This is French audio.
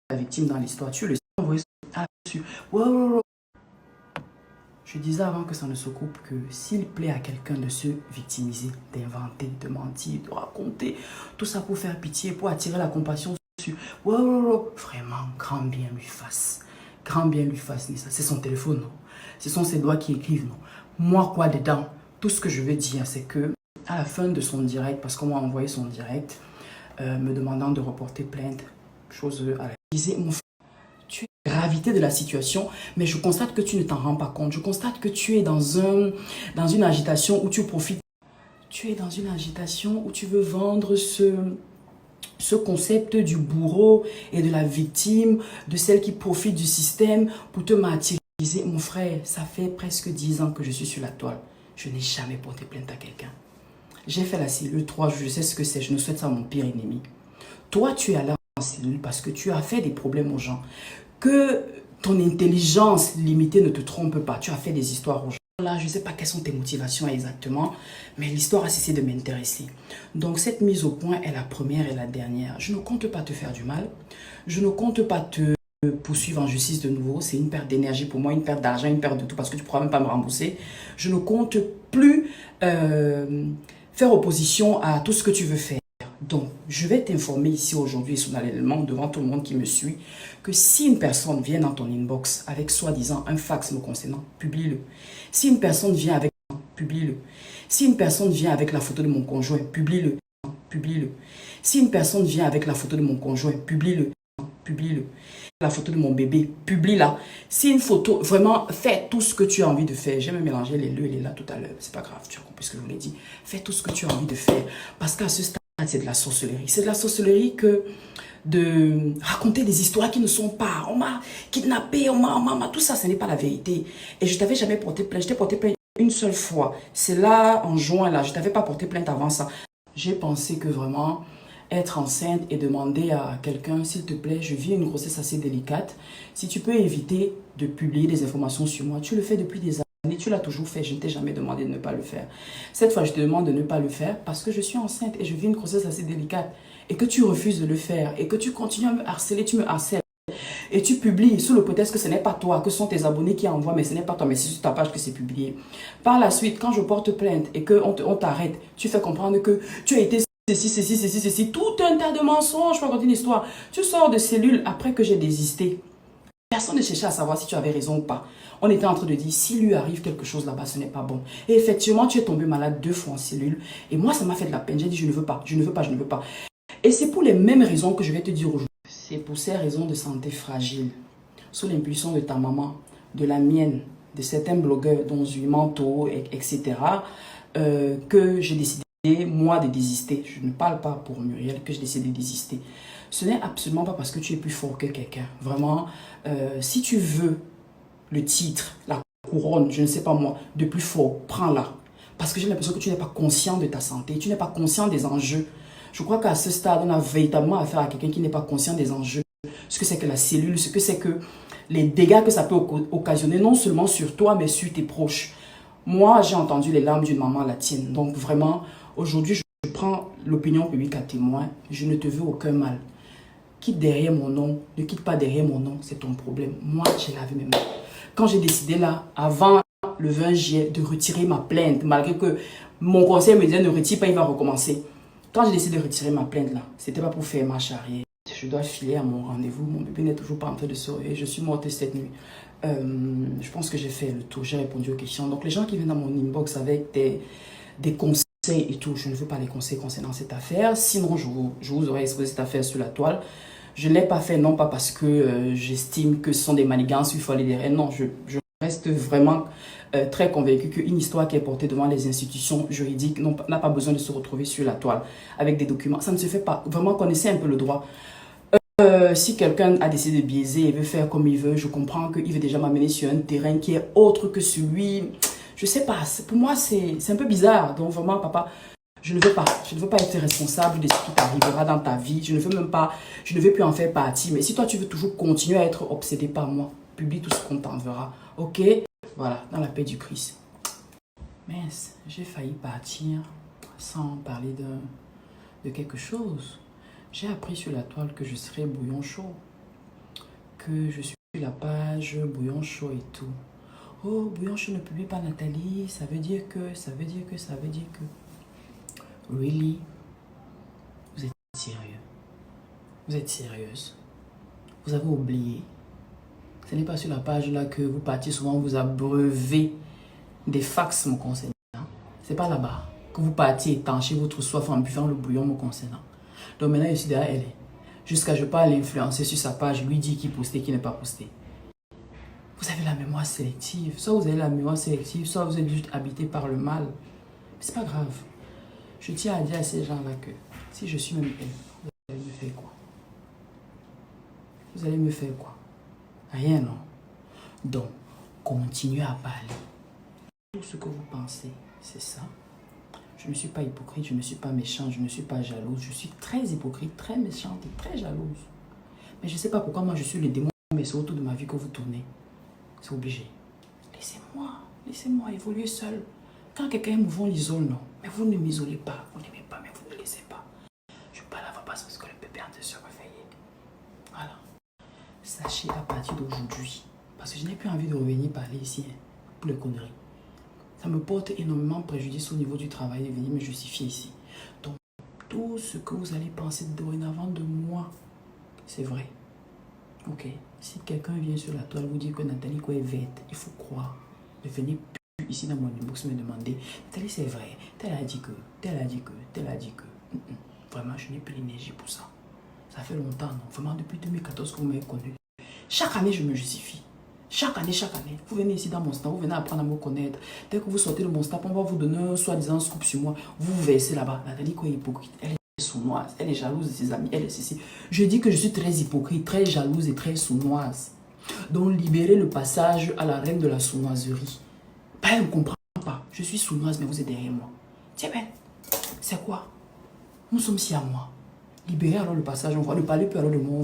la victime dans l'histoire. Tu le sais, envoyer ça dessus. Wow. Je disais avant que ça ne se coupe que s'il plaît à quelqu'un de se victimiser, d'inventer, de mentir, de raconter, tout ça pour faire pitié, pour attirer la compassion sur... Wow, vraiment, grand bien lui fasse. Grand bien lui fasse, Nissa. C'est son téléphone, non? Ce sont ses doigts qui écrivent, non? Moi, quoi dedans? Tout ce que je veux dire, c'est que à la fin de son direct, parce qu'on m'a envoyé son direct, me demandant de reporter plainte, chose à la... Je disais, mon frère, tu es la gravité de la situation, mais je constate que tu ne t'en rends pas compte. Je constate que tu es dans une agitation où tu profites. Tu es dans une agitation où tu veux vendre ce concept du bourreau et de la victime, de celle qui profite du système pour te martyriser. Mon frère, ça fait presque 10 ans que je suis sur la toile. Je n'ai jamais porté plainte à quelqu'un. J'ai fait la cellule 3, je sais ce que c'est, je ne souhaite ça à mon pire ennemi. Toi, tu es allé en cellule parce que tu as fait des problèmes aux gens. Que ton intelligence limitée ne te trompe pas, tu as fait des histoires aux gens. Là, je ne sais pas quelles sont tes motivations exactement, mais l'histoire a cessé de m'intéresser. Donc, cette mise au point est la première et la dernière. Je ne compte pas te faire du mal. Je ne compte pas te poursuivre en justice de nouveau. C'est une perte d'énergie pour moi, une perte d'argent, une perte de tout parce que tu ne pourras même pas me rembourser. Je ne compte plus faire opposition à tout ce que tu veux faire. Donc, je vais t'informer ici aujourd'hui, solennellement, devant tout le monde qui me suit, que si une personne vient dans ton inbox avec soi-disant un fax me concernant, publie-le. Si une personne vient avec, publie-le. Si une personne vient avec la photo de mon conjoint, publie-le. Publie-le. Si une personne vient avec la photo de mon conjoint, publie-le. Publie-le. La photo de mon bébé, publie-la. Si une photo, vraiment, fais tout ce que tu as envie de faire. J'ai même mélangé les le et les là tout à l'heure. C'est pas grave, tu as compris ce que je vous l'ai dit. Fais tout ce que tu as envie de faire. Parce qu'à ce stade, c'est de la sorcellerie. C'est de la sorcellerie que de raconter des histoires qui ne sont pas. On m'a kidnappé, on m'a... Tout ça, ce n'est pas la vérité. Et je t'avais jamais porté plainte. Je t'ai porté plainte une seule fois. C'est là, en juin, là. Je t'avais pas porté plainte avant ça. J'ai pensé que vraiment, être enceinte et demander à quelqu'un, s'il te plaît, je vis une grossesse assez délicate. Si tu peux éviter de publier des informations sur moi, tu le fais depuis des années. Tu l'as toujours fait, je ne t'ai jamais demandé de ne pas le faire. Cette fois, je te demande de ne pas le faire parce que je suis enceinte et je vis une grossesse assez délicate. Et que tu refuses de le faire et que tu continues à me harceler, tu me harcèles. Et tu publies sous le prétexte que ce n'est pas toi, que ce sont tes abonnés qui envoient, mais ce n'est pas toi, mais c'est sur ta page que c'est publié. Par la suite, quand je porte plainte et qu'on t'arrête, tu fais comprendre que tu as été ceci, tout un tas de mensonges, je peux raconter une histoire. Tu sors de cellule après que j'ai désisté. Personne ne cherchait à savoir si tu avais raison ou pas. On était en train de dire, si lui arrive quelque chose là-bas, ce n'est pas bon. Et effectivement, tu es tombé malade 2 fois en cellule. Et moi, ça m'a fait de la peine. J'ai dit, je ne veux pas, je ne veux pas, je ne veux pas. Et c'est pour les mêmes raisons que je vais te dire aujourd'hui. C'est pour ces raisons de santé fragile, sous l'impulsion de ta maman, de la mienne, de certains blogueurs, dont Zuimanto, etc., que j'ai décidé, moi, de désister. Je ne parle pas pour Muriel, que j'ai décidé de désister. Ce n'est absolument pas parce que tu es plus fort que quelqu'un. Vraiment, si tu veux le titre, la couronne, je ne sais pas moi, de plus fort, prends-la. Parce que j'ai l'impression que tu n'es pas conscient de ta santé, tu n'es pas conscient des enjeux. Je crois qu'à ce stade, on a véritablement affaire à quelqu'un qui n'est pas conscient des enjeux. Ce que c'est que la cellule, ce que c'est que les dégâts que ça peut occasionner, non seulement sur toi, mais sur tes proches. Moi, j'ai entendu les larmes d'une maman latine. Donc vraiment, aujourd'hui, je prends l'opinion publique à témoin. Je ne te veux aucun mal. Quitte derrière mon nom, ne quitte pas derrière mon nom, c'est ton problème. Moi, j'ai lavé mes mains. Quand j'ai décidé là, avant le 20 juillet, de retirer ma plainte, malgré que mon conseil me disait ne retire pas, il va recommencer. Quand j'ai décidé de retirer ma plainte là, c'était pas pour faire marche arrière. Je dois filer à mon rendez-vous, mon bébé n'est toujours pas en train de se réveiller, je suis morte cette nuit. Je pense que j'ai fait le tour, j'ai répondu aux questions. Donc les gens qui viennent dans mon inbox avec des conseils et tout, je ne veux pas les conseils concernant cette affaire. Sinon, je vous aurais exposé cette affaire sur la toile. Je ne l'ai pas fait, non pas parce que j'estime que ce sont des manigances, il faut aller derrière. Non, je reste vraiment très convaincu qu'une histoire qui est portée devant les institutions juridiques n'a pas besoin de se retrouver sur la toile avec des documents. Ça ne se fait pas. Vraiment, connaissez un peu le droit. Si quelqu'un a décidé de biaiser et veut faire comme il veut, je comprends qu'il veut déjà m'amener sur un terrain qui est autre que celui... Je sais pas, pour moi c'est un peu bizarre. Donc vraiment, papa, je ne veux pas être responsable de ce qui t'arrivera dans ta vie. Je ne veux même pas, je ne veux plus en faire partie. Mais si toi tu veux toujours continuer à être obsédé par moi, publie tout ce qu'on t'enverra. Ok? Voilà, dans la paix du Christ. Mince, j'ai failli partir sans parler de quelque chose. J'ai appris sur la toile que je serais bouillon chaud. que je suis sur la page Bouillon Chaud et tout. Oh, Bouillon Chaud ne publie pas Nathalie. Ça veut dire que. Really? Vous êtes sérieux? Vous êtes sérieuse? Vous avez oublié? Ce n'est pas sur la page là que vous partiez souvent vous abreuvez des fax me concernant. C'est pas là-bas que vous partiez étancher votre soif en buvant le bouillon me concernant. Donc maintenant, je suis derrière elle. Jusqu'à je parle l'influencer sur sa page, lui dit qui postait, qui n'est pas posté. Vous avez la mémoire sélective. Soit vous avez la mémoire sélective, soit vous êtes juste habité par le mal. C'est pas grave. Je tiens à dire à ces gens-là que si je suis même elle, vous allez me faire quoi? Vous allez me faire quoi? Rien, non? Donc, continuez à parler. Tout ce que vous pensez, c'est ça. Je ne suis pas hypocrite, je ne suis pas méchante, je ne suis pas jalouse. Je suis très hypocrite, très méchante et très jalouse. Mais je ne sais pas pourquoi moi je suis le démon, mais c'est autour de ma vie que vous tournez. C'est obligé. Laissez-moi évoluer seul. Quand quelqu'un est mouvant, l'isole, non. Mais vous ne m'isolez pas, vous n'aimez pas, mais vous ne laissez pas. Je ne peux pas la voir parce que le bébé est en train de se réveiller. Voilà. Sachez à partir d'aujourd'hui, parce que je n'ai plus envie de revenir parler ici, hein, pour les conneries. Ça me porte énormément préjudice au niveau du travail de venir me justifier ici. Donc, tout ce que vous allez penser dorénavant de moi, c'est vrai. Ok? Si quelqu'un vient sur la toile vous dire que Nathalie quoi est verte, il faut croire. Ne venez plus ici dans mon inbox me demander, Nathalie c'est vrai, tel a dit que. Vraiment, je n'ai plus l'énergie pour ça. Ça fait longtemps, non? Vraiment, depuis 2014 que vous m'avez connu. Chaque année, je me justifie. Chaque année. Vous venez ici dans mon snap, vous venez apprendre à me connaître. Dès que vous sortez de mon snap, on va vous donner un soi-disant scoop sur moi. Vous vous versez là-bas. Nathalie quoi est hypocrite. Elle est sournoise. Elle est jalouse de ses amis. Elle est ceci. Je dis que je suis très hypocrite, très jalouse et très sournoise. Donc, libérez le passage à la reine de la sournoiserie. Pas, elle ne comprend pas. Je suis sournoise, mais vous êtes derrière moi. Tiens, ben, c'est quoi? Nous sommes si à moi. Libérez alors le passage. On va ne parler plus alors de moi.